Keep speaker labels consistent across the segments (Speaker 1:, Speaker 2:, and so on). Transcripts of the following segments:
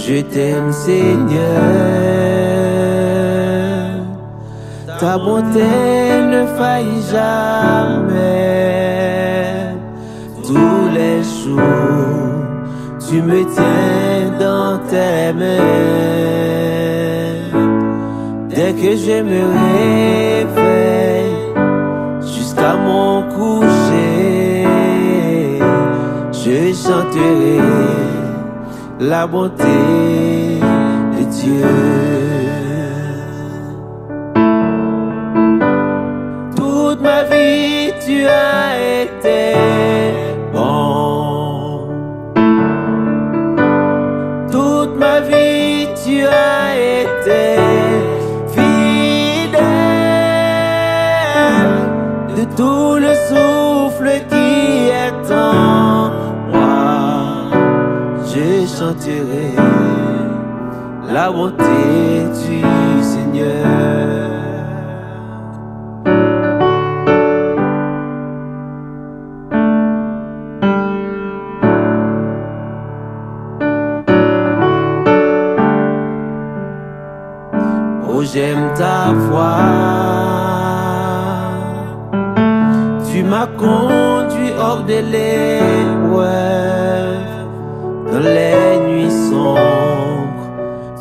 Speaker 1: Je t'aime, Seigneur. Ta bonté ne faillit jamais. Tous les jours, tu me tiens dans tes mains. Dès que je me réveille, jusqu'à mon coucher, je chanterai la bonté de Dieu. Toute ma vie, tu as été bon. Toute ma vie, tu as été fidèle. De tout le souffle qui est en moi, je chanterai la bonté du Seigneur. Oh, j'aime ta voix. Tu m'as conduit hors de l'épreuve. Dans les nuits sombres,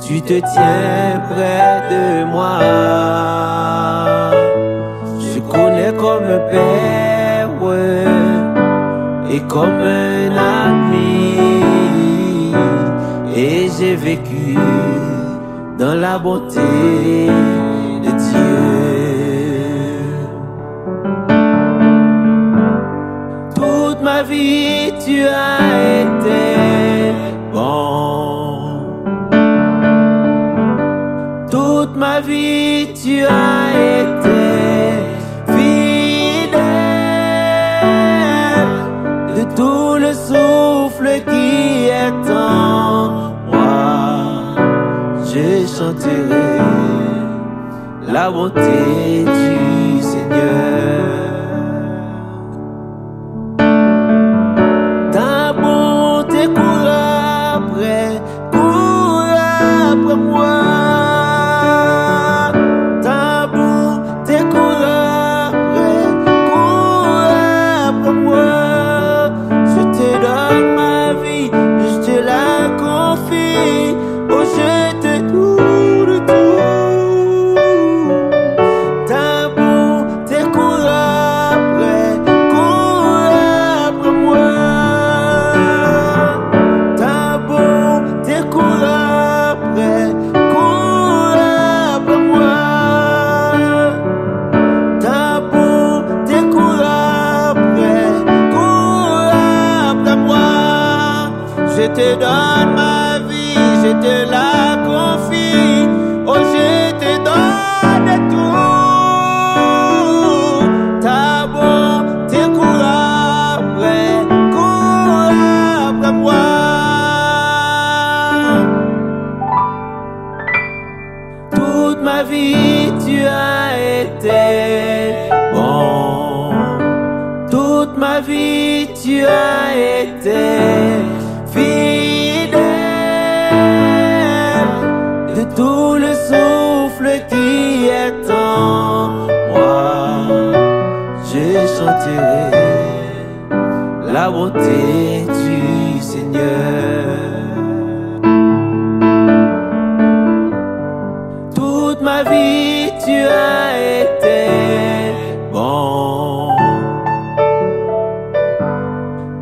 Speaker 1: tu te tiens près de moi. Je connais comme un père et comme un ami. Et j'ai vécu dans la bonté de Dieu. Toute ma vie, tu as été bon. Toute ma vie, tu as été fidèle. De tout le souffle qui est en moi, je chanterai la bonté du Seigneur. Ta bonté court après moi. Ta bonté court après moi. Je te donne ma vie, je te la confie. Oh, je te tout de tout. Ta bonté court après moi. Ta bonté court après moi. Ta bonté court après moi. Je te donne ma vie, je te la confie. Oh, je te donne tout. Ta bonté court après moi. Toute ma vie, tu as été bon. Toute ma vie, tu as été fidèle. De tout le souffle qui est en moi, je chanterai la bonté du Seigneur. Toute ma vie, tu as été bon.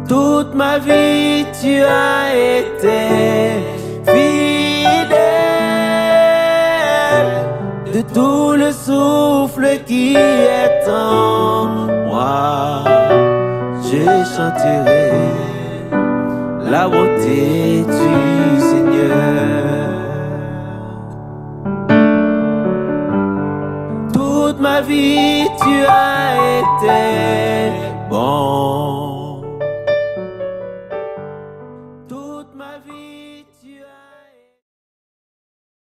Speaker 1: Toute ma vie, tu as été fidèle. De tout le souffle qui est en moi, je chanterai la bonté du Seigneur. Toute ma vie, tu as été bon.